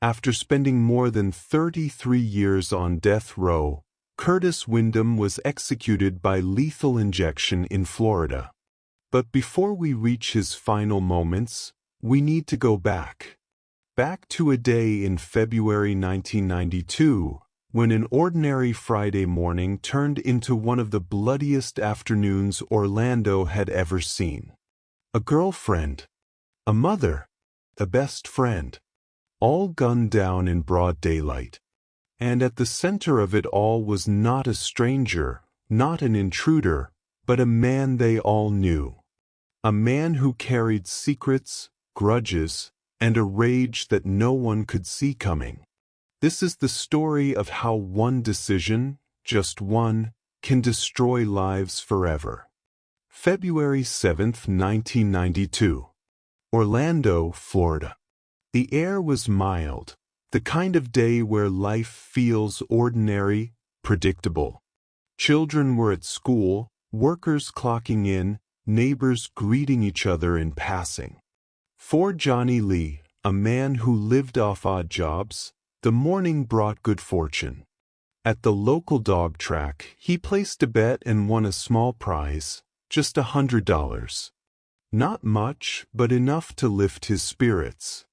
After spending more than 33 years on death row, Curtis Windham was executed by lethal injection in Florida. But before we reach his final moments, we need to go back. Back to a day in February 1992, when an ordinary Friday morning turned into one of the bloodiest afternoons Orlando had ever seen. A girlfriend, a mother, a best friend, all gunned down in broad daylight. And at the center of it all was not a stranger, not an intruder, but a man they all knew. A man who carried secrets, grudges, and a rage that no one could see coming. This is the story of how one decision, just one, can destroy lives forever. February 7, 1992. Orlando, Florida. The air was mild, the kind of day where life feels ordinary, predictable. Children were at school, workers clocking in, neighbors greeting each other in passing. For Johnny Lee, a man who lived off odd jobs, the morning brought good fortune. At the local dog track, he placed a bet and won a small prize, just $100. Not much, but enough to lift his spirits.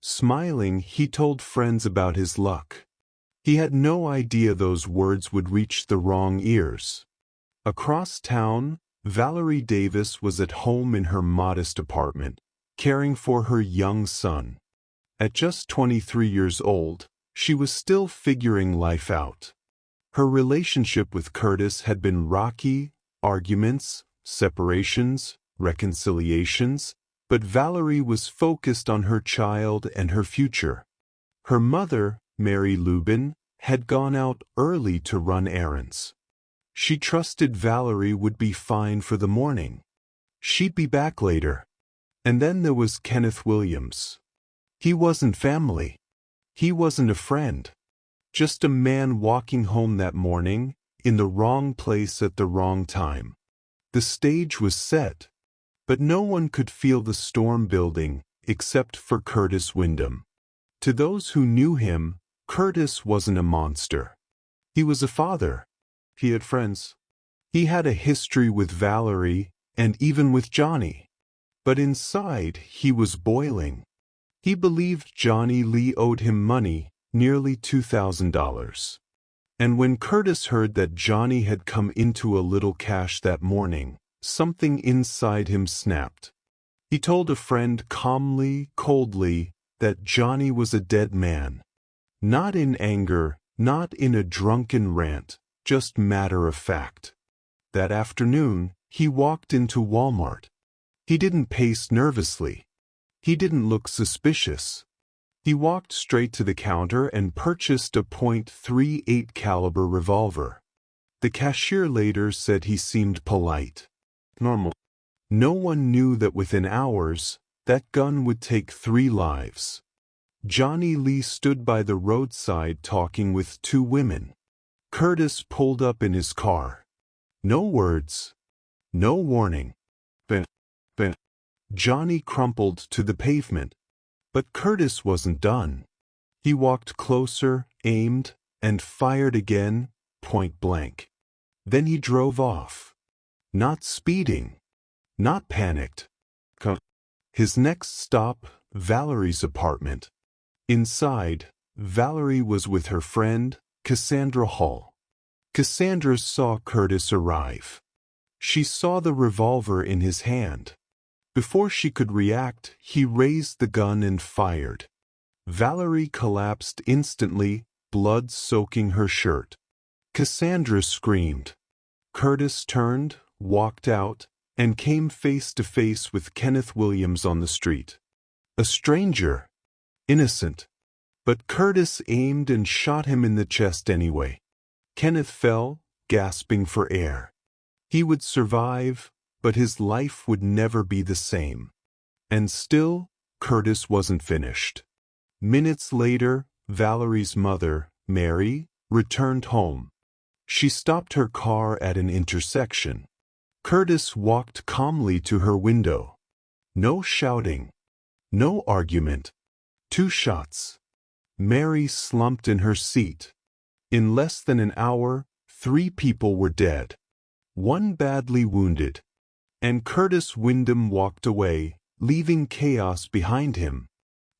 Smiling, he told friends about his luck. He had no idea those words would reach the wrong ears. Across town, Valerie Davis was at home in her modest apartment, caring for her young son. At just 23 years old, she was still figuring life out. Her relationship with Curtis had been rocky, arguments, separations, reconciliations, but Valerie was focused on her child and her future. Her mother, Mary Luben, had gone out early to run errands. She trusted Valerie would be fine for the morning. She'd be back later. And then there was Kenneth Williams. He wasn't family. He wasn't a friend. Just a man walking home that morning, in the wrong place at the wrong time. The stage was set, but no one could feel the storm building except for Curtis Windham. To those who knew him, Curtis wasn't a monster. He was a father. He had friends. He had a history with Valerie and even with Johnny. But inside, he was boiling. He believed Johnny Lee owed him money, nearly $2,000. And when Curtis heard that Johnny had come into a little cash that morning, something inside him snapped. He told a friend calmly, coldly, that Johnny was a dead man. Not in anger, not in a drunken rant, just matter of fact. That afternoon, he walked into Walmart. He didn't pace nervously. He didn't look suspicious. He walked straight to the counter and purchased a .38 caliber revolver. The cashier later said he seemed polite. Normal. No one knew that within hours, that gun would take 3 lives. Johnny Lee stood by the roadside talking with 2 women. Curtis pulled up in his car. No words. No warning. But. Johnny crumpled to the pavement. But Curtis wasn't done. He walked closer, aimed, and fired again, point blank. Then he drove off. Not speeding. Not panicked. His next stop, Valerie's apartment. Inside, Valerie was with her friend, Cassandra Hall. Cassandra saw Curtis arrive. She saw the revolver in his hand. Before she could react, he raised the gun and fired. Valerie collapsed instantly, blood soaking her shirt. Cassandra screamed. Curtis turned, walked out, and came face to face with Kenneth Williams on the street. A stranger. Innocent. But Curtis aimed and shot him in the chest anyway. Kenneth fell, gasping for air. He would survive, but his life would never be the same. And still, Curtis wasn't finished. Minutes later, Valerie's mother, Mary, returned home. She stopped her car at an intersection. Curtis walked calmly to her window. No shouting. No argument. 2 shots. Mary slumped in her seat. In less than an hour, 3 people were dead, 1 badly wounded, and Curtis Windham walked away, leaving chaos behind him.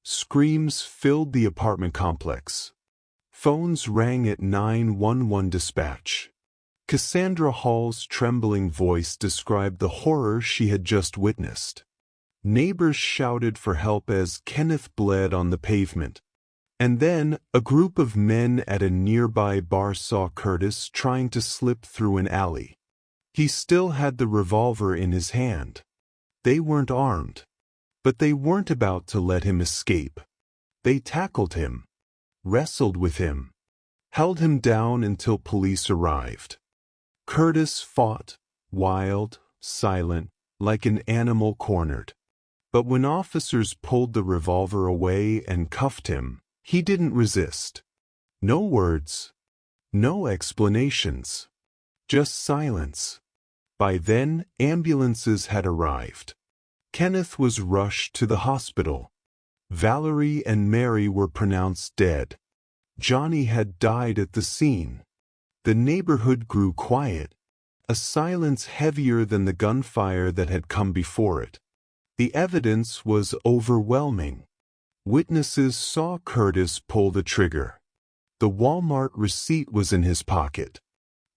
Screams filled the apartment complex. Phones rang at 911 dispatch. Cassandra Hall's trembling voice described the horror she had just witnessed. Neighbors shouted for help as Kenneth bled on the pavement. And then, a group of men at a nearby bar saw Curtis trying to slip through an alley. He still had the revolver in his hand. They weren't armed. But they weren't about to let him escape. They tackled him, wrestled with him, held him down until police arrived. Curtis fought, wild, silent, like an animal cornered. But when officers pulled the revolver away and cuffed him, he didn't resist. No words, no explanations, just silence. By then, ambulances had arrived. Kenneth was rushed to the hospital. Valerie and Mary were pronounced dead. Johnny had died at the scene. The neighborhood grew quiet, a silence heavier than the gunfire that had come before it. The evidence was overwhelming. Witnesses saw Curtis pull the trigger. The Walmart receipt was in his pocket.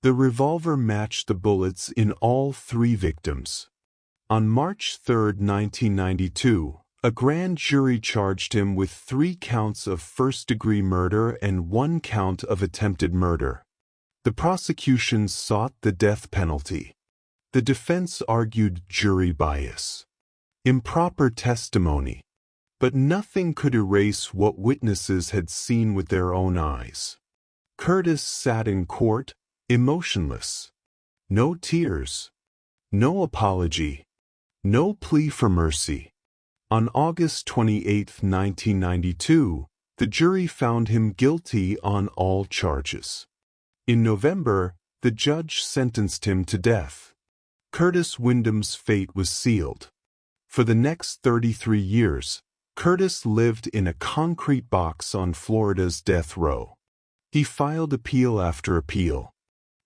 The revolver matched the bullets in all 3 victims. On March 3, 1992, a grand jury charged him with 3 counts of first-degree murder and 1 count of attempted murder. The prosecution sought the death penalty. The defense argued jury bias, improper testimony, but nothing could erase what witnesses had seen with their own eyes. Curtis sat in court, emotionless. No tears, no apology, no plea for mercy. On August 28, 1992, the jury found him guilty on all charges. In November, the judge sentenced him to death. Curtis Windham's fate was sealed. For the next 33 years, Curtis lived in a concrete box on Florida's death row. He filed appeal after appeal.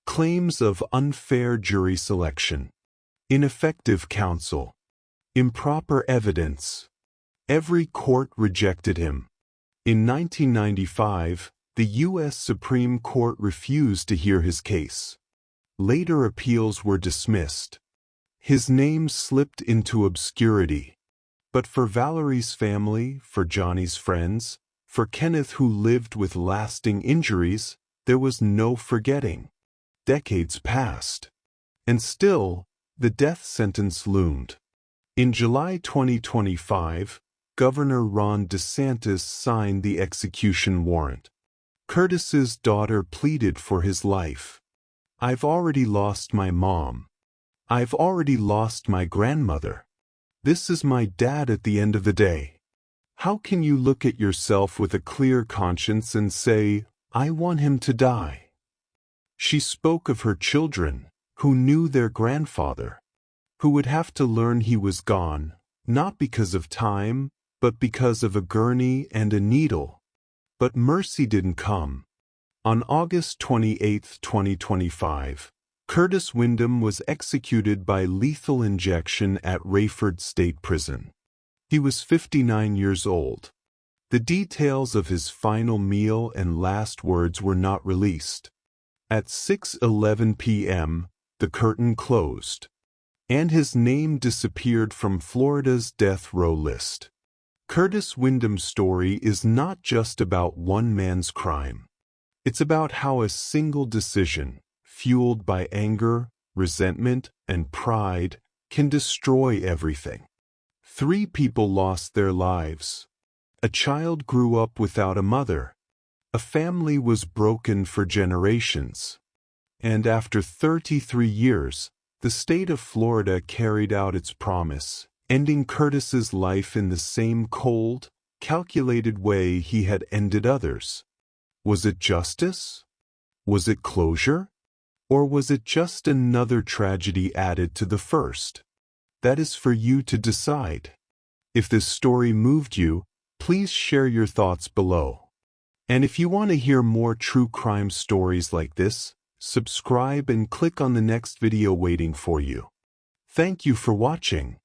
Claims of unfair jury selection, ineffective counsel, improper evidence. Every court rejected him. In 1995, the U.S. Supreme Court refused to hear his case. Later appeals were dismissed. His name slipped into obscurity. But for Valerie's family, for Johnny's friends, for Kenneth who lived with lasting injuries, there was no forgetting. Decades passed. And still, the death sentence loomed. In July 2025, Governor Ron DeSantis signed the execution warrant. Curtis's daughter pleaded for his life. "I've already lost my mom. I've already lost my grandmother. This is my dad at the end of the day. How can you look at yourself with a clear conscience and say, 'I want him to die'?" She spoke of her children, who knew their grandfather, who would have to learn he was gone, not because of time, but because of a gurney and a needle. But mercy didn't come. On August 28, 2025, Curtis Windham was executed by lethal injection at Raiford State Prison. He was 59 years old. The details of his final meal and last words were not released. At 6:11 p.m., the curtain closed, and his name disappeared from Florida's death row list. Curtis Windham's story is not just about one man's crime. It's about how a single decision, fueled by anger, resentment, and pride, can destroy everything. 3 people lost their lives. A child grew up without a mother. A family was broken for generations. And after 33 years, the state of Florida carried out its promise, ending Curtis's life in the same cold, calculated way he had ended others. Was it justice? Was it closure? Or was it just another tragedy added to the first? That is for you to decide. If this story moved you, please share your thoughts below. And if you want to hear more true crime stories like this, subscribe and click on the next video waiting for you. Thank you for watching.